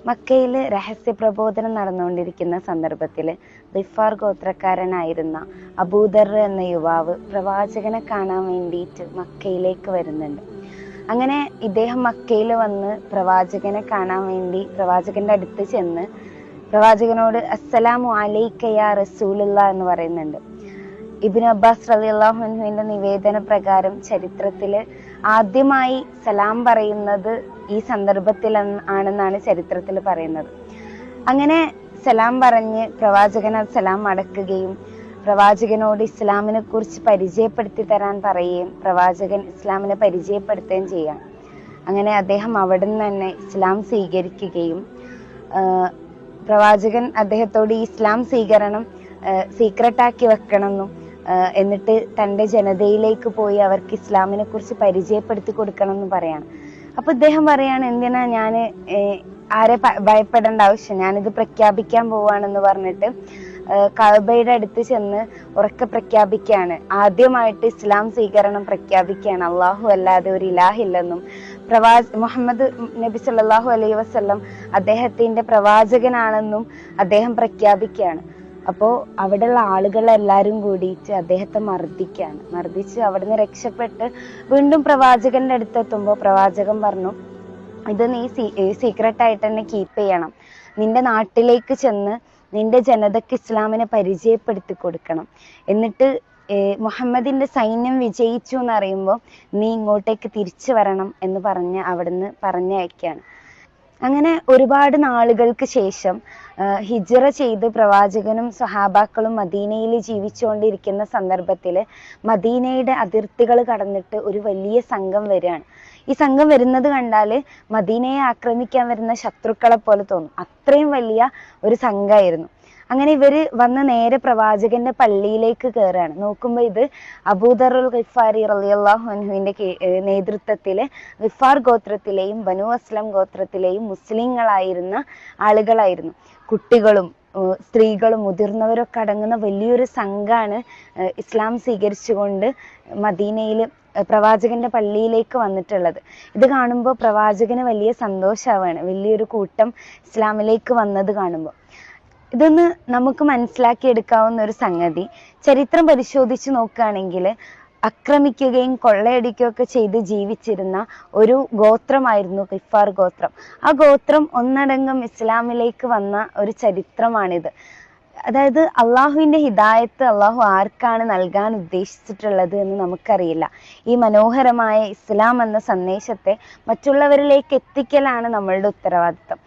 മക്കയിൽ രഹസ്യ പ്രബോധനം നടന്നുകൊണ്ടിരിക്കുന്ന സന്ദർഭത്തിൽ ഗിഫാർ ഗോത്രക്കാരനായിരുന്ന അബൂദർ എന്ന യുവാവ് പ്രവാചകനെ കാണാൻ വേണ്ടിയിട്ട് മക്കയിലേക്ക് വരുന്നുണ്ട്. അങ്ങനെ ഇദ്ദേഹം മക്കയിൽ വന്ന് പ്രവാചകനെ കാണാൻ വേണ്ടി പ്രവാചകന്റെ അടുത്ത് ചെന്ന് പ്രവാചകനോട് അസ്സലാമു അലൈക യാ റസൂലുള്ളാഹ് എന്ന് പറയുന്നുണ്ട്. ഇബ്നു അബ്ബാസ് റളിയല്ലാഹു അൻഹുവിന്റെ നിവേദന പ്രകാരം ചരിത്രത്തില് ആദ്യമായി സലാം പറയുന്നത് ഈ സന്ദർഭത്തിൽ ആണെന്നാണ് ചരിത്രത്തിൽ പറയുന്നത്. അങ്ങനെ സലാം പറഞ്ഞ് പ്രവാചകൻ അത് സലാം അടക്കുകയും പ്രവാചകനോട് ഇസ്ലാമിനെ കുറിച്ച് പരിചയപ്പെടുത്തി തരാൻ പറയുകയും പ്രവാചകൻ ഇസ്ലാമിനെ പരിചയപ്പെടുത്തുകയും ചെയ്യാം. അങ്ങനെ അദ്ദേഹം അവിടുന്ന് തന്നെ ഇസ്ലാം സ്വീകരിക്കുകയും പ്രവാചകൻ അദ്ദേഹത്തോട് ഈ ഇസ്ലാം സ്വീകരണം സീക്രട്ടാക്കി വെക്കണമെന്നും എന്നിട്ട് തൻ്റെ ജനതയിലേക്ക് പോയി അവർക്ക് ഇസ്ലാമിനെ കുറിച്ച് പരിചയപ്പെടുത്തി കൊടുക്കണം എന്ന് പറയാണ്. അപ്പൊ ഇദ്ദേഹം പറയാണ്, എന്തിനാ ഞാന് ആരെ ഭയപ്പെടേണ്ട ആവശ്യം, ഞാനിത് പ്രഖ്യാപിക്കാൻ പോവാണെന്ന് പറഞ്ഞിട്ട് കഅബയുടെ അടുത്ത് ചെന്ന് ഉറക്കെ പ്രഖ്യാപിക്കുകയാണ്. ആദ്യമായിട്ട് ഇസ്ലാം സ്വീകരണം പ്രഖ്യാപിക്കുകയാണ്. അള്ളാഹു അല്ലാതെ ഒരു ഇലാഹില്ലെന്നും മുഹമ്മദ് നബി സല്ലല്ലാഹു അലൈഹി വസല്ലം അദ്ദേഹത്തിന്റെ പ്രവാചകനാണെന്നും അദ്ദേഹം പ്രഖ്യാപിക്കുകയാണ്. അപ്പോൾ അവിടെയുള്ള ആളുകളെല്ലാരും കൂടിയിട്ട് അദ്ദേഹത്തെ മർദ്ദിച്ച് അവിടുന്ന് രക്ഷപ്പെട്ട് വീണ്ടും പ്രവാചകന്റെ അടുത്തെത്തുമ്പോൾ പ്രവാചകൻ പറഞ്ഞു, ഇത് നീ സീക്രട്ടായിട്ട് തന്നെ കീപ്പ് ചെയ്യണം. നിന്റെ നാട്ടിലേക്ക് ചെന്ന് നിന്റെ ജനതയ്ക്ക് ഇസ്ലാമിനെ പരിചയപ്പെടുത്തി കൊടുക്കണം. എന്നിട്ട് മുഹമ്മദിന്റെ സൈന്യം വിജയിച്ചു എന്നറിയുമ്പോൾ നീ ഇങ്ങോട്ടേക്ക് തിരിച്ചു വരണം എന്ന് പറഞ്ഞ് അവിടുന്ന് പറഞ്ഞയക്കാണ്. അങ്ങനെ ഒരുപാട് നാളുകൾക്ക് ശേഷം ഹിജ്റ ചെയ്ത് പ്രവാചകനും സഹാബാക്കളും മദീനയിൽ ജീവിച്ചുകൊണ്ടിരിക്കുന്ന സന്ദർഭത്തിൽ മദീനയുടെ അതിർത്തികൾ കടന്നിട്ട് ഒരു വലിയ സംഘം വരികയാണ്. ഈ സംഘം വരുന്നത് കണ്ടാൽ മദീനയെ ആക്രമിക്കാൻ വരുന്ന ശത്രുക്കളെ പോലെ തോന്നും. അത്രയും വലിയ ഒരു സംഘമായിരുന്നു. അങ്ങനെ ഇവര് വന്ന് നേരെ പ്രവാചകന്റെ പള്ളിയിലേക്ക് കയറുകയാണ്. നോക്കുമ്പോൾ ഇത് അബൂദറുൽ ഗിഫാരി റളിയല്ലാഹു അൻഹുവിന്റെ നേതൃത്വത്തില് ഗിഫാർ ഗോത്രത്തിലെയും ബനു അസ്ലം ഗോത്രത്തിലെയും മുസ്ലിങ്ങളായിരുന്ന ആളുകളായിരുന്നു. കുട്ടികളും സ്ത്രീകളും മുതിർന്നവരൊക്കെ അടങ്ങുന്ന വലിയൊരു സംഘമാണ് ഇസ്ലാം സ്വീകരിച്ചുകൊണ്ട് മദീനയിൽ പ്രവാചകന്റെ പള്ളിയിലേക്ക് വന്നിട്ടുള്ളത്. ഇത് കാണുമ്പോൾ പ്രവാചകന് വലിയ സന്തോഷമാവാണ്, വലിയൊരു കൂട്ടം ഇസ്ലാമിലേക്ക് വന്നത് കാണുമ്പോൾ. ഇതൊന്ന് നമുക്ക് മനസ്സിലാക്കിയെടുക്കാവുന്ന ഒരു സംഗതി. ചരിത്രം പരിശോധിച്ച് നോക്കുകയാണെങ്കിൽ ആക്രമിക്കുകയും കൊള്ളയടിക്കുകയും ഒക്കെ ചെയ്ത് ജീവിച്ചിരുന്ന ഒരു ഗോത്രമായിരുന്നു ഗിഫാർ ഗോത്രം. ആ ഗോത്രം ഒന്നടങ്കം ഇസ്ലാമിലേക്ക് വന്ന ഒരു ചരിത്രമാണിത്. അതായത് അള്ളാഹുവിന്റെ ഹിദായത്ത് അള്ളാഹു ആർക്കാണ് നൽകാൻ ഉദ്ദേശിച്ചിട്ടുള്ളത് എന്ന് നമുക്കറിയില്ല. ഈ മനോഹരമായ ഇസ്ലാം എന്ന സന്ദേശത്തെ മറ്റുള്ളവരിലേക്ക് എത്തിക്കലാണ് നമ്മളുടെ ഉത്തരവാദിത്തം.